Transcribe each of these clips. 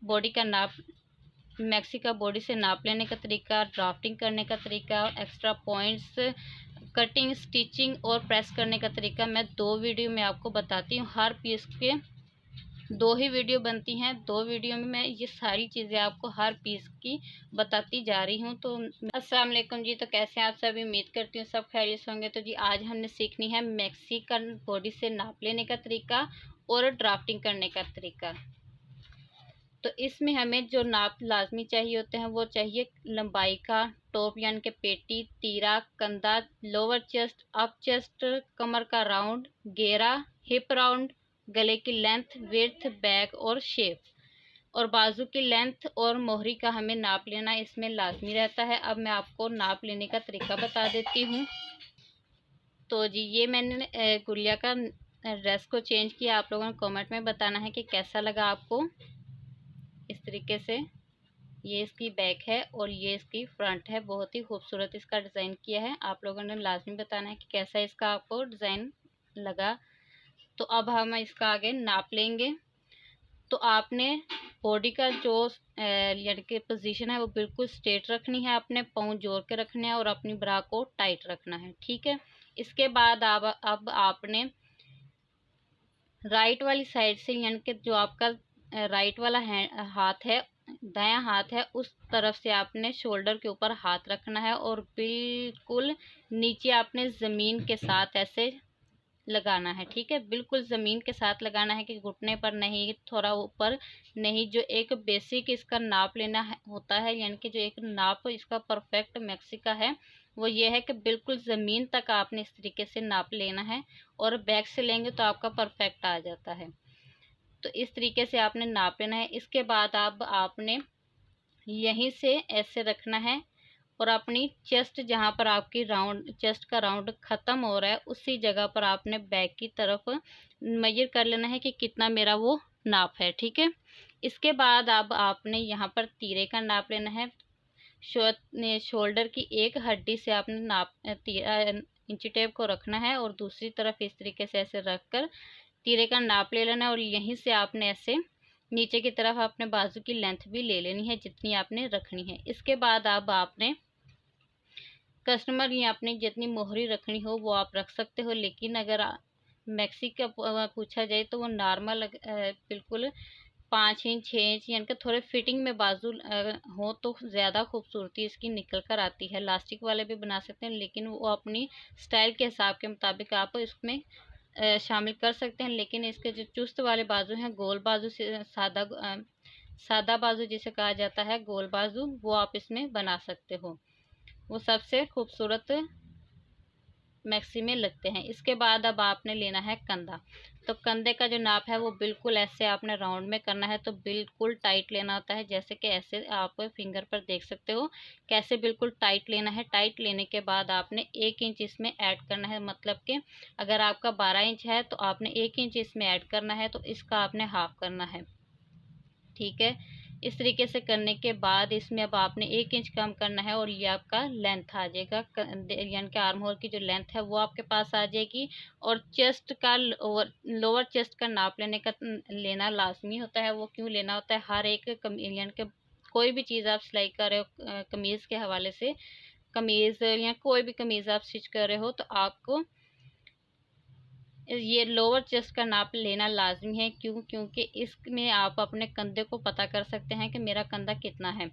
Body का नाप, maxi का बॉडी से नाप लेने का तरीका, ड्राफ्टिंग करने का तरीका, एक्स्ट्रा पॉइंट्स, कटिंग, स्टिचिंग और प्रेस करने का तरीका मैं 2 वीडियो में आपको बताती हूँ। हर पीस के 2 ही वीडियो बनती हैं, 2 वीडियो में मैं ये सारी चीज़ें आपको हर पीस की बताती जा रही हूँ। तो अस्सलाम वालेकुम जी, तो कैसे हैं आप सभी? उम्मीद करती हूँ सब खैरियत से होंगे। तो जी आज हमने सीखनी है मैक्सी का बॉडी से नाप लेने का तरीका और ड्राफ्टिंग करने का तरीका। तो इसमें हमें जो नाप लाजमी चाहिए होते हैं वो चाहिए लंबाई का, टॉप यानी कि पेटी, तीरा, कंधा, लोअर चेस्ट, अप चेस्ट, कमर का राउंड, घेरा, हिप राउंड, गले की लेंथ, विड्थ, बैक और शेप, और बाजू की लेंथ और मोहरी का हमें नाप लेना इसमें लाजमी रहता है। अब मैं आपको नाप लेने का तरीका बता देती हूँ। तो जी ये मैंने गुड़िया का ड्रेस को चेंज किया। आप लोगों ने कमेंट में बताना है कि कैसा लगा आपको। इस तरीके से ये इसकी बैक है और ये इसकी फ्रंट है। बहुत ही खूबसूरत इसका डिज़ाइन किया है। आप लोगों ने लाजमी बताना है कि कैसा इसका आपको डिज़ाइन लगा। तो अब हम इसका आगे नाप लेंगे। तो आपने बॉडी का जो यानी कि पोजीशन है वो बिल्कुल स्ट्रेट रखनी है, अपने पाँव जोड़ के रखने हैं और अपनी ब्रा को टाइट रखना है, ठीक है। इसके बाद अब आपने राइट वाली साइड से यानी कि जो आपका राइट वाला हाथ है, दायां हाथ है, उस तरफ से आपने शोल्डर के ऊपर हाथ रखना है और बिल्कुल नीचे आपने ज़मीन के साथ ऐसे लगाना है, ठीक है। बिल्कुल ज़मीन के साथ लगाना है कि घुटने पर नहीं, थोड़ा ऊपर नहीं। जो एक बेसिक इसका नाप लेना होता है, यानी कि जो एक नाप इसका परफेक्ट मैक्सी का है वो ये है कि बिल्कुल ज़मीन तक आपने इस तरीके से नाप लेना है और बैक से लेंगे तो आपका परफेक्ट आ जाता है। तो इस तरीके से आपने नाप लेना है। इसके बाद अब आपने यहीं से ऐसे रखना है और अपनी चेस्ट जहाँ पर आपकी राउंड चेस्ट का राउंड ख़त्म हो रहा है उसी जगह पर आपने बैक की तरफ मेजर कर लेना है कि कितना मेरा वो नाप है, ठीक है। इसके बाद अब आपने यहाँ पर तीरे का नाप लेना है। शोल्डर की एक हड्डी से आपने नाप इंची टेप को रखना है और दूसरी तरफ इस तरीके से ऐसे रख कर तीरे का नाप ले लेना है और यहीं से आपने ऐसे नीचे की तरफ अपने बाजू की लेंथ भी ले लेनी है जितनी आपने रखनी है। इसके बाद अब आपने कस्टमर या अपनी जितनी मोहरी रखनी हो वो आप रख सकते हो, लेकिन अगर मैक्सी का पूछा जाए तो वो नॉर्मल बिल्कुल 5 इंच 6 इंच यानी कि थोड़े फिटिंग में बाजू हो तो ज़्यादा खूबसूरती इसकी निकल कर आती है। लास्टिक वाले भी बना सकते हैं लेकिन वो अपनी स्टाइल के हिसाब के मुताबिक आप इसमें शामिल कर सकते हैं। लेकिन इसके जो चुस्त वाले बाजू हैं, गोल बाजू से सादा बाजू जिसे कहा जाता है, गोल बाजू, वो आप इसमें बना सकते हो। वो सबसे खूबसूरत मैक्सी में लगते हैं। इसके बाद अब आपने लेना है कंधा। तो कंधे का जो नाप है वो बिल्कुल ऐसे आपने राउंड में करना है, तो बिल्कुल टाइट लेना होता है। जैसे कि ऐसे आप फिंगर पर देख सकते हो कैसे बिल्कुल टाइट लेना है। टाइट लेने के बाद आपने 1 इंच इसमें ऐड करना है। मतलब कि अगर आपका 12 इंच है तो आपने 1 इंच इसमें ऐड करना है, तो इसका आपने हाफ करना है, ठीक है। इस तरीके से करने के बाद इसमें अब आपने 1 इंच कम करना है और ये आपका लेंथ आ जाएगा, यानी कि आर्म होल की जो लेंथ है वो आपके पास आ जाएगी। और चेस्ट का लोअर चेस्ट का नाप लेना लाजमी होता है। वो क्यों लेना होता है? हर एक यानी कि कोई भी चीज़ आप सिलाई कर रहे हो कमीज़ के हवाले से, कमीज़ या कोई भी कमीज़ आप स्टिच कर रहे हो तो आपको ये लोअर चेस्ट का नाप लेना लाजमी है। क्यों? क्योंकि इसमें आप अपने कंधे को पता कर सकते हैं कि मेरा कंधा कितना है।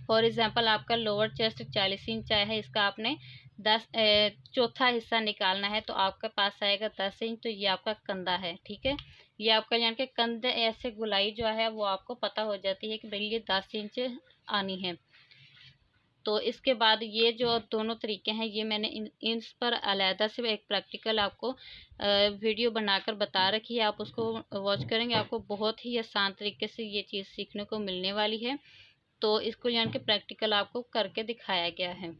फॉर एग्जांपल आपका लोअर चेस्ट 40 इंच आया है, इसका आपने 10 चौथा हिस्सा निकालना है तो आपके पास आएगा 10 इंच। तो ये आपका कंधा है, ठीक है। ये आपका यानी कि कंधे ऐसे गुलाई जो है वो आपको पता हो जाती है कि भाई ये 10 इंच आनी है। तो इसके बाद ये जो दोनों तरीके हैं ये मैंने इन पर अलहदा से एक प्रैक्टिकल आपको वीडियो बनाकर बता रखी है। आप उसको वॉच करेंगे, आपको बहुत ही आसान तरीके से ये चीज़ सीखने को मिलने वाली है। तो इसको यानी कि प्रैक्टिकल आपको करके दिखाया गया है।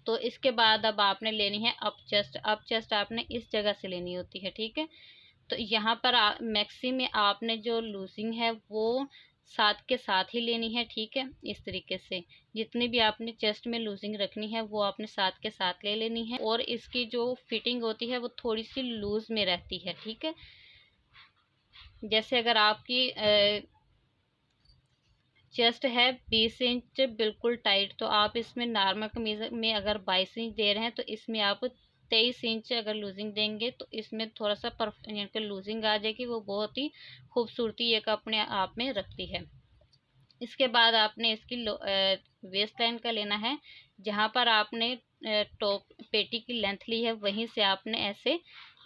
तो इसके बाद अब आपने लेनी है अप चेस्ट। अप चेस्ट आपने इस जगह से लेनी होती है, ठीक है। तो यहाँ पर मैक्सी में आपने जो लूजिंग है वो साथ के साथ ही लेनी है, ठीक है। इस तरीके से जितनी भी आपने चेस्ट में लूजिंग रखनी है वो आपने साथ के साथ ले लेनी है। और इसकी जो फिटिंग होती है वो थोड़ी सी लूज में रहती है, ठीक है। जैसे अगर आपकी चेस्ट है 20 इंच बिल्कुल टाइट, तो आप इसमें नॉर्मल कमीज में अगर 22 इंच दे रहे हैं तो इसमें आप 23 इंच अगर लूजिंग देंगे तो इसमें थोड़ा सा यानी कि लूजिंग आ जाएगी, वो बहुत ही खूबसूरती एक अपने आप में रखती है। इसके बाद आपने इसकी वेस्ट लाइन का लेना है, जहाँ पर आपने टॉप पेटी की लेंथ ली है वहीं से आपने ऐसे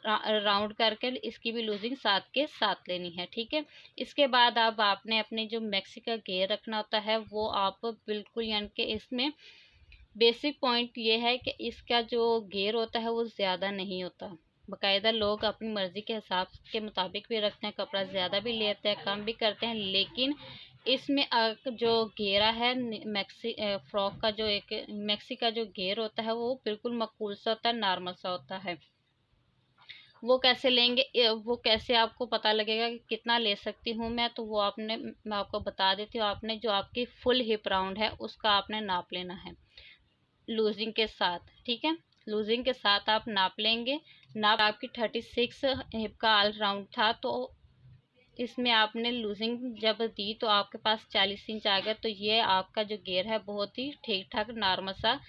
राउंड करके इसकी भी लूजिंग साथ के साथ लेनी है, ठीक है। इसके बाद अब आपने अपने जो मैक्सी का घेर रखना होता है वो आप बिल्कुल यानी कि इसमें बेसिक पॉइंट ये है कि इसका जो घेर होता है वो ज़्यादा नहीं होता। बाकायदा लोग अपनी मर्ज़ी के हिसाब के मुताबिक भी रखते हैं, कपड़ा ज़्यादा भी लेते हैं, कम भी करते हैं, लेकिन इसमें जो घेरा है मैक्सी फ्रॉक का जो एक मैक्सी का जो घेर होता है वो बिल्कुल मकबूल सा होता है, नॉर्मल सा होता है। वो कैसे लेंगे, वो कैसे आपको पता लगेगा कि कितना ले सकती हूँ मैं, तो वो मैं आपको बता देती हूँ। आपने जो आपकी फुल हिप राउंड है उसका आपने नाप लेना है लूजिंग के साथ, ठीक है। लूजिंग के साथ आप नाप लेंगे। नाप आपकी 36 हिप का ऑल राउंड था, तो इसमें आपने लूजिंग जब दी तो आपके पास 40 इंच आ गया, तो ये आपका जो घेर है बहुत ही ठीक ठाक नॉर्मल सा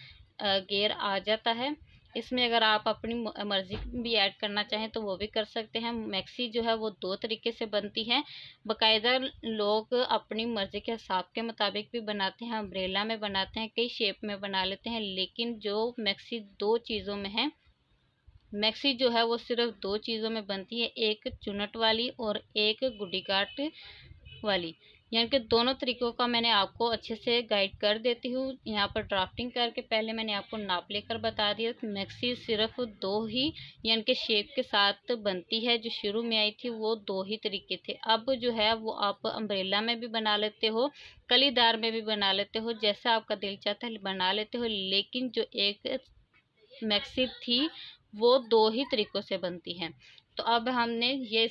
घेर आ जाता है। इसमें अगर आप अपनी मर्ज़ी भी ऐड करना चाहें तो वो भी कर सकते हैं। मैक्सी जो है वो दो तरीके से बनती है, बाकायदा लोग अपनी मर्ज़ी के हिसाब के मुताबिक भी बनाते हैं, अम्ब्रेला में बनाते हैं, कई शेप में बना लेते हैं, लेकिन जो मैक्सी दो चीज़ों में है, मैक्सी जो है वो सिर्फ दो चीज़ों में बनती है, एक चुनट वाली और एक गुड्डी काट वाली। यानी कि दोनों तरीक़ों का मैंने आपको अच्छे से गाइड कर देती हूँ। यहाँ पर ड्राफ्टिंग करके पहले मैंने आपको नाप लेकर बता दिया कि मैक्सी सिर्फ दो ही यानी कि शेप के साथ बनती है। जो शुरू में आई थी वो दो ही तरीके थे, अब जो है वो आप अम्ब्रेला में भी बना लेते हो, कलीदार में भी बना लेते हो, जैसा आपका दिल चाहता है बना लेते हो, लेकिन जो एक मैक्सी थी वो दो ही तरीक़ों से बनती है। तो अब हमने ये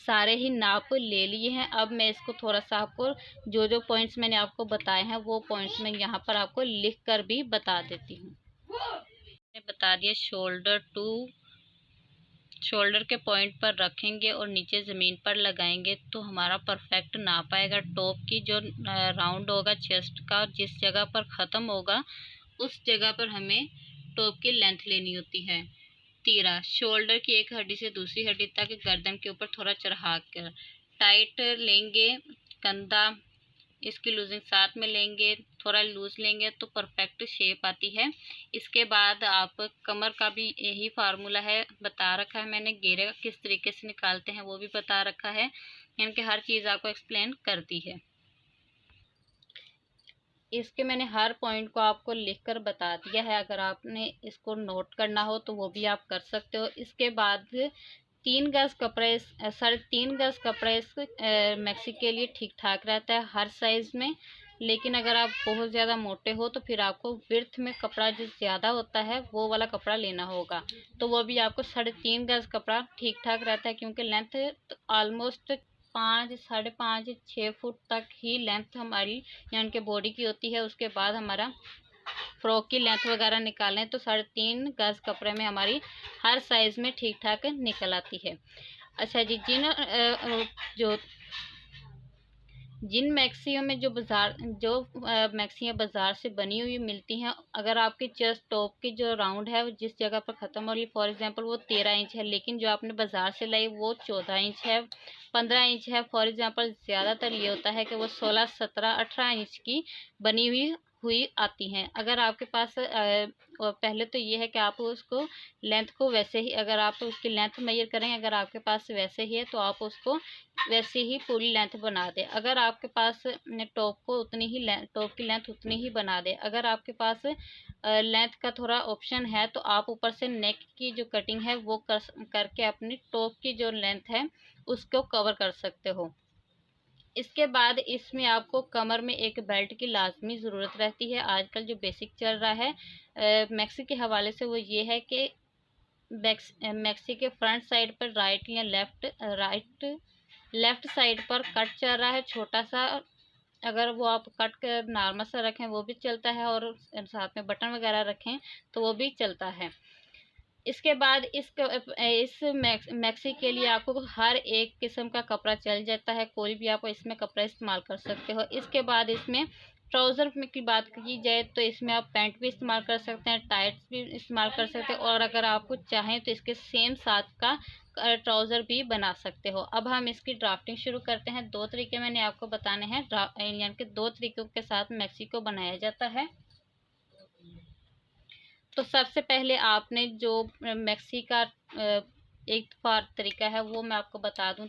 सारे ही नाप ले लिए हैं। अब मैं इसको थोड़ा सा आपको जो जो पॉइंट्स मैंने आपको बताए हैं वो पॉइंट्स मैं यहाँ पर आपको लिख कर भी बता देती हूँ। मैंने बता दिया शोल्डर के पॉइंट पर रखेंगे और नीचे ज़मीन पर लगाएंगे तो हमारा परफेक्ट नाप आएगा। टॉप की जो राउंड होगा चेस्ट का, जिस जगह पर ख़त्म होगा उस जगह पर हमें टॉप की लेंथ लेनी होती है। तीरा शोल्डर की एक हड्डी से दूसरी हड्डी तक गर्दन के ऊपर थोड़ा चढ़ा कर टाइट लेंगे। कंधा इसकी लूजिंग साथ में लेंगे, थोड़ा लूज लेंगे तो परफेक्ट शेप आती है। इसके बाद आप कमर का भी यही फार्मूला है, बता रखा है मैंने। घेरे का किस तरीके से निकालते हैं वो भी बता रखा है, यानी कि हर चीज़ आपको एक्सप्लेन कर दी है। इसके मैंने हर पॉइंट को आपको लिखकर बता दिया है, अगर आपने इसको नोट करना हो तो वो भी आप कर सकते हो। इसके बाद 3 गज कपड़े 3.5 गज कपड़े इस मैक्सी के लिए ठीक ठाक रहता है हर साइज़ में, लेकिन अगर आप बहुत ज़्यादा मोटे हो तो फिर आपको विड्थ में कपड़ा जो ज़्यादा होता है वो वाला कपड़ा लेना होगा, तो वो भी आपको 3.5 गज कपड़ा ठीक ठाक रहता है, क्योंकि लेंथ ऑलमोस्ट 5 5.5 6 फुट तक ही लेंथ हमारी यानी कि बॉडी की होती है। उसके बाद हमारा फ्रॉक की लेंथ वगैरह निकालें तो 3.5 गज कपड़े में हमारी हर साइज़ में ठीक ठाक निकल आती है। अच्छा जी, जिन मैक्सियों में जो मैक्सियाँ बाज़ार से बनी हुई मिलती हैं, अगर आपकी चेस्ट टॉप की जो राउंड है जिस जगह पर ख़त्म हो रही, फॉर एग्जांपल वो 13 इंच है, लेकिन जो आपने बाज़ार से लाई वो 14 इंच है, 15 इंच है, फॉर एग्जांपल ज़्यादातर ये होता है कि वो 16 17 18 इंच की बनी हुई आती हैं। अगर आपके पास पहले तो ये है कि आप उसको लेंथ को वैसे ही, अगर आप उसकी लेंथ मेजर करें, अगर आपके पास वैसे ही है तो आप उसको वैसे ही पूरी लेंथ बना दें। अगर आपके पास टॉप की लेंथ उतनी ही बना दें। अगर आपके पास लेंथ का थोड़ा ऑप्शन है तो आप ऊपर से नेक की जो कटिंग है वो करके अपनी टॉप की जो लेंथ है उसको कवर कर सकते हो। इसके बाद इसमें आपको कमर में एक बेल्ट की लाजमी ज़रूरत रहती है। आजकल जो बेसिक चल रहा है मैक्सी के हवाले से वो ये है कि मैक्सी के फ्रंट साइड पर राइट या लेफ़्ट साइड पर कट चल रहा है छोटा सा। अगर वो आप कट कर नॉर्मल सा रखें वो भी चलता है, और साथ में बटन वगैरह रखें तो वो भी चलता है। इसके बाद इस मैक्सी के लिए आपको हर एक किस्म का कपड़ा चल जाता है, कोई भी आप इसमें कपड़ा इस्तेमाल कर सकते हो। इसके बाद इसमें ट्राउज़र में की बात की जाए तो इसमें आप पैंट भी इस्तेमाल कर सकते हैं, टाइट्स भी इस्तेमाल कर सकते हैं, और अगर आपको चाहें तो इसके सेम साथ का ट्राउज़र भी बना सकते हो। अब हम इसकी ड्राफ्टिंग शुरू करते हैं। 2 तरीके मैंने आपको बताने हैं, यानी कि 2 तरीकों के साथ मैक्सी को बनाया जाता है। तो सबसे पहले आपने जो मैक्सी का एक तरीका है वो मैं आपको बता दूं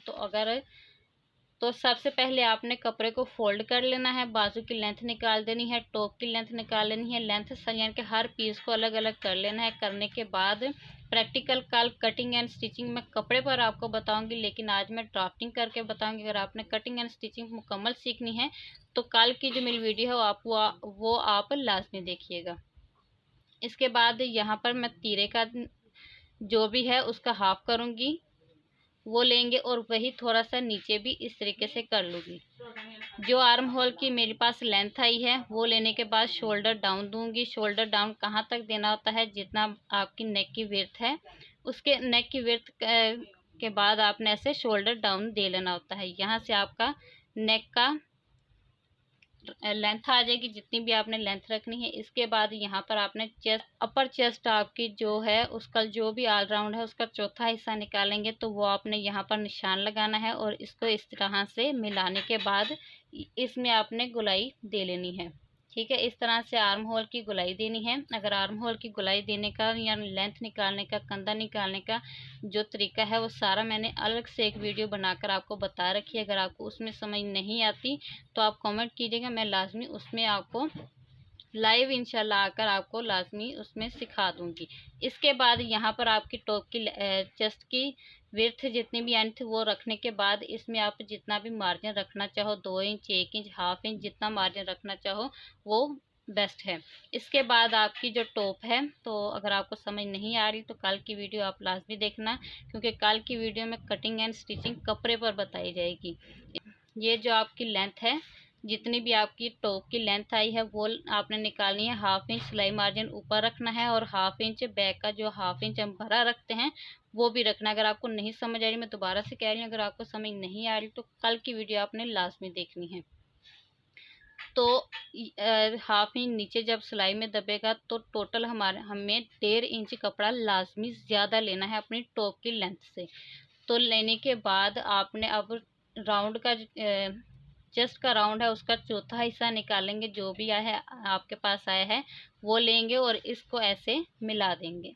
तो सबसे पहले आपने कपड़े को फोल्ड कर लेना है, बाजू की लेंथ निकाल देनी है, टॉप की लेंथ निकाल लेनी है, लेंथ यानी कि हर पीस को अलग अलग कर लेना है। करने के बाद प्रैक्टिकल कल कटिंग एंड स्टिचिंग मैं कपड़े पर आपको बताऊंगी, लेकिन आज मैं ड्राफ्टिंग करके बताऊंगी। अगर आपने कटिंग एंड स्टिचिंग मुकम्मल सीखनी है तो कल की जो मेरी वीडियो है वो आप लाजमी देखिएगा। इसके बाद यहाँ पर मैं तीरे का जो भी है उसका हाफ करूँगी, वो लेंगे और वही थोड़ा सा नीचे भी इस तरीके से कर लूँगी। जो आर्म होल की मेरे पास लेंथ आई है वो लेने के बाद शोल्डर डाउन दूंगी। शोल्डर डाउन कहाँ तक देना होता है, जितना आपकी नेक की विड्थ है उसके नेक की विड्थ के बाद आपने ऐसे शोल्डर डाउन दे लेना होता है। यहाँ से आपका नेक का लेंथ आ जाएगी जितनी भी आपने लेंथ रखनी है। इसके बाद यहाँ पर आपने चेस्ट, अपर चेस्ट आपकी जो है उसका जो भी ऑलराउंड है उसका चौथा हिस्सा निकालेंगे, तो वो आपने यहाँ पर निशान लगाना है और इसको इस तरह से मिलाने के बाद इसमें आपने गुलाई दे लेनी है। ठीक है, इस तरह से आर्म होल की गुलाई देनी है। अगर आर्म होल की गुलाई देने का या लेंथ निकालने का, कंधा निकालने का जो तरीका है वो सारा मैंने अलग से एक वीडियो बनाकर आपको बता रखी है। अगर आपको उसमें समझ नहीं आती तो आप कमेंट कीजिएगा, मैं लाजमी उसमें आपको लाइव इंशाल्लाह आकर आपको लाजमी उसमें सिखा दूंगी। इसके बाद यहाँ पर आपकी टॉप की चेस्ट की विड्थ जितनी भी एंड वो रखने के बाद इसमें आप जितना भी मार्जिन रखना चाहो, 2 इंच, 1 इंच, हाफ इंच, जितना मार्जिन रखना चाहो वो बेस्ट है। इसके बाद आपकी जो टॉप है, तो अगर आपको समझ नहीं आ रही तो कल की वीडियो आप लाजमी देखना, क्योंकि कल की वीडियो में कटिंग एंड स्टिचिंग कपड़े पर बताई जाएगी। ये जो आपकी लेंथ है, जितनी भी आपकी टॉप की लेंथ आई है वो आपने निकालनी है। हाफ इंच सिलाई मार्जिन ऊपर रखना है और हाफ इंच बैक का जो हाफ इंच हम भरा रखते हैं वो भी रखना है। अगर आपको नहीं समझ आ रही, मैं दोबारा से कह रही हूँ, अगर आपको समझ नहीं आ रही तो कल की वीडियो आपने लाजमी देखनी है। तो हाफ इंच नीचे जब सिलाई में दबेगा तो टोटल हमें 1.5 इंच कपड़ा लाजमी ज़्यादा लेना है अपनी टॉप की लेंथ से। तो लेने के बाद आपने अब राउंड का चेस्ट का राउंड है उसका चौथा हिस्सा निकालेंगे, जो भी आया है आपके पास आया है वो लेंगे और इसको ऐसे मिला देंगे।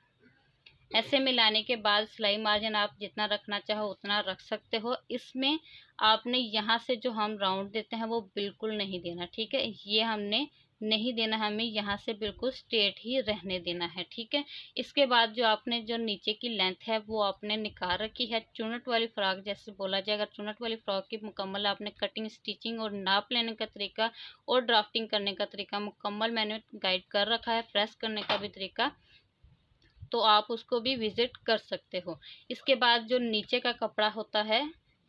ऐसे मिलाने के बाद सिलाई मार्जिन आप जितना रखना चाहो उतना रख सकते हो। इसमें आपने यहाँ से जो हम राउंड देते हैं वो बिल्कुल नहीं देना, ठीक है, ये हमने नहीं देना, हमें यहाँ से बिल्कुल स्ट्रेट ही रहने देना है। ठीक है, इसके बाद जो आपने जो नीचे की लेंथ है वो आपने निकाल रखी है। चुनट वाली फ्रॉक जैसे बोला जाए, अगर चुनट वाली फ्रॉक की मुकम्मल आपने कटिंग, स्टिचिंग और नाप लेने का तरीका और ड्राफ्टिंग करने का तरीका मुकम्मल मैंने गाइड कर रखा है, प्रेस करने का भी तरीका, तो आप उसको भी विजिट कर सकते हो। इसके बाद जो नीचे का कपड़ा होता है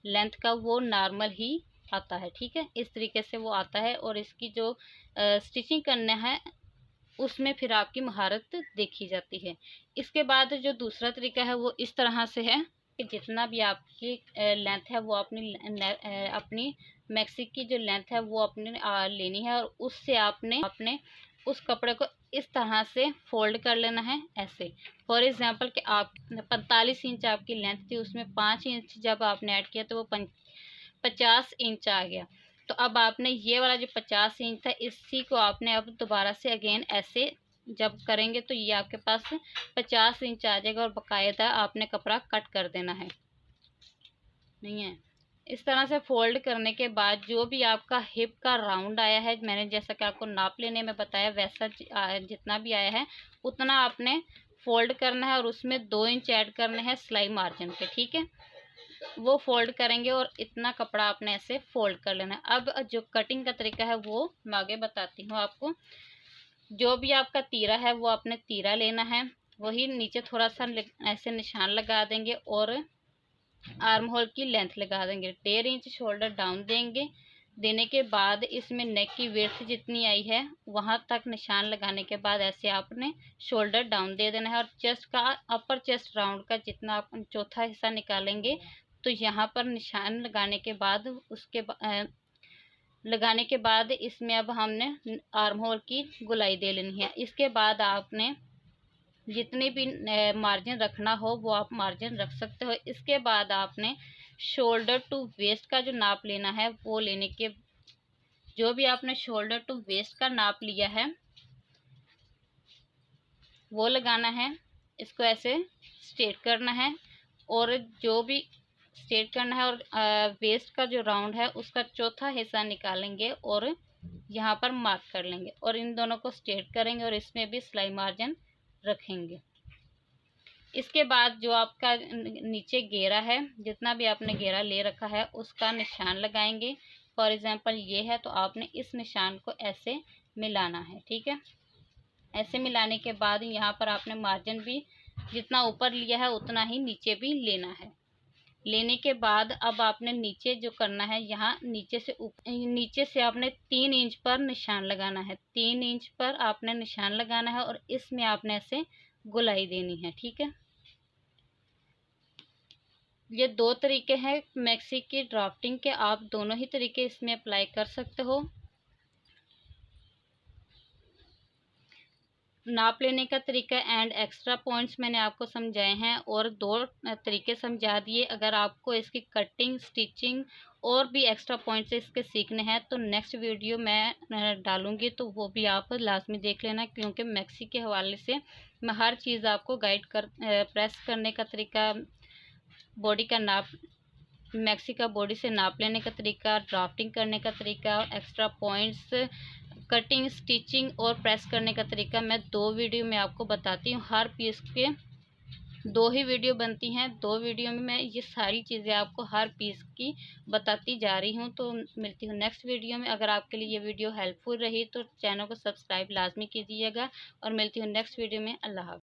लेंथ का वो नॉर्मल ही आता है। ठीक है, इस तरीके से वो आता है और इसकी जो स्टिचिंग करना है उसमें फिर आपकी महारत देखी जाती है। इसके बाद जो दूसरा तरीका है वो इस तरह से है कि जितना भी आपकी लेंथ है वो अपनी मैक्सी की जो लेंथ है वो अपने लेनी है और उससे आपने उस कपड़े को इस तरह से फोल्ड कर लेना है ऐसे। फॉर एग्जांपल कि आप 45 इंच आपकी लेंथ थी, उसमें 5 इंच जब आपने ऐड किया तो वो 50 इंच आ गया। तो अब आपने ये वाला जो 50 इंच था इसी को आपने अब दोबारा से अगेन ऐसे जब करेंगे तो ये आपके पास 50 इंच आ जाएगा और बाकायदा आपने कपड़ा कट कर देना है, नहीं है। इस तरह से फोल्ड करने के बाद जो भी आपका हिप का राउंड आया है, मैंने जैसा कि आपको नाप लेने में बताया वैसा जितना भी आया है उतना आपने फोल्ड करना है और उसमें 2 इंच ऐड करने हैं सिलाई मार्जिन के। ठीक है, वो फोल्ड करेंगे और इतना कपड़ा आपने ऐसे फोल्ड कर लेना है। अब जो कटिंग का तरीका है वो मैं आगे बताती हूँ आपको। जो भी आपका तीरा है वो आपने तीरा लेना है, वही नीचे थोड़ा सा ऐसे निशान लगा देंगे और आर्म होल की लेंथ लगा देंगे। 1.5 इंच शोल्डर डाउन देंगे, देने के बाद इसमें नेक की विड्थ जितनी आई है वहां तक निशान लगाने के बाद ऐसे आपने शोल्डर डाउन दे देना है। और चेस्ट का, अपर चेस्ट राउंड का जितना आप चौथा हिस्सा निकालेंगे तो यहाँ पर निशान लगाने के बाद इसमें अब हमने आर्म होल की गोलाई दे लेनी है। इसके बाद आपने जितनी भी मार्जिन रखना हो वो आप मार्जिन रख सकते हो। इसके बाद आपने शोल्डर टू वेस्ट का जो नाप लेना है वो लेने के, जो भी आपने शोल्डर टू वेस्ट का नाप लिया है वो लगाना है। इसको ऐसे स्ट्रेट करना है और जो भी स्ट्रेट करना है, और वेस्ट का जो राउंड है उसका चौथा हिस्सा निकालेंगे और यहाँ पर मार्क कर लेंगे और इन दोनों को स्ट्रेट करेंगे और इसमें भी सिलाई मार्जिन रखेंगे। इसके बाद जो आपका नीचे घेरा है, जितना भी आपने घेरा ले रखा है उसका निशान लगाएंगे। फॉर एग्जांपल ये है तो आपने इस निशान को ऐसे मिलाना है, ठीक है। ऐसे मिलाने के बाद यहाँ पर आपने मार्जिन भी जितना ऊपर लिया है उतना ही नीचे भी लेना है। लेने के बाद अब आपने नीचे जो करना है, यहाँ नीचे से आपने 3 इंच पर निशान लगाना है। 3 इंच पर आपने निशान लगाना है और इसमें आपने ऐसे गोलाई देनी है, ठीक है। ये 2 तरीके हैं मैक्सी की ड्राफ्टिंग के, आप दोनों ही तरीके इसमें अप्लाई कर सकते हो। नाप लेने का तरीका एंड एक्स्ट्रा पॉइंट्स मैंने आपको समझाए हैं और 2 तरीके समझा दिए। अगर आपको इसकी कटिंग, स्टिचिंग और भी एक्स्ट्रा पॉइंट्स इसके सीखने हैं तो नेक्स्ट वीडियो मैं डालूंगी, तो वो भी आप लाजमी देख लेना, क्योंकि मैक्सी के हवाले से मैं हर चीज़ आपको गाइड कर, प्रेस करने का तरीका, बॉडी का नाप, मैक्सी का बॉडी से नाप लेने का तरीका, ड्राफ्टिंग करने का तरीका, एक्स्ट्रा पॉइंट्स, कटिंग, स्टिचिंग और प्रेस करने का तरीका मैं 2 वीडियो में आपको बताती हूँ। हर पीस के 2 ही वीडियो बनती हैं, 2 वीडियो में मैं ये सारी चीज़ें आपको हर पीस की बताती जा रही हूँ। तो मिलती हूँ नेक्स्ट वीडियो में। अगर आपके लिए ये वीडियो हेल्पफुल रही तो चैनल को सब्सक्राइब लाजमी कीजिएगा और मिलती हूँ नेक्स्ट वीडियो में। अल्लाह हाफ़िज़।